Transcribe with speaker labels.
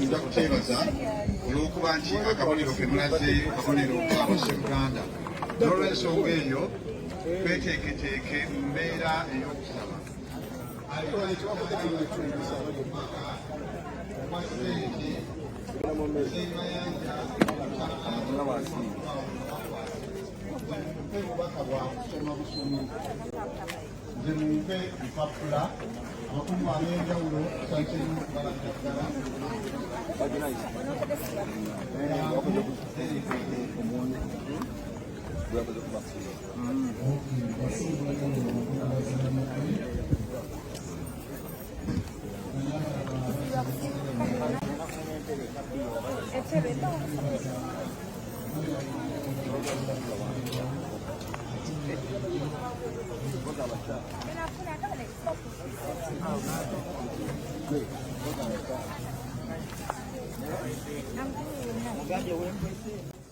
Speaker 1: nja kuteebaza olw'okuba nti akabonero ke mulaze kabonero k'Abasuganda. N'olw'ensonga eyo tweteeketeeke mu mbeera ey'okusaba. Nze mumpe empapula abakungu ab'enjawulo sankirimu balagaddala
Speaker 2: I'm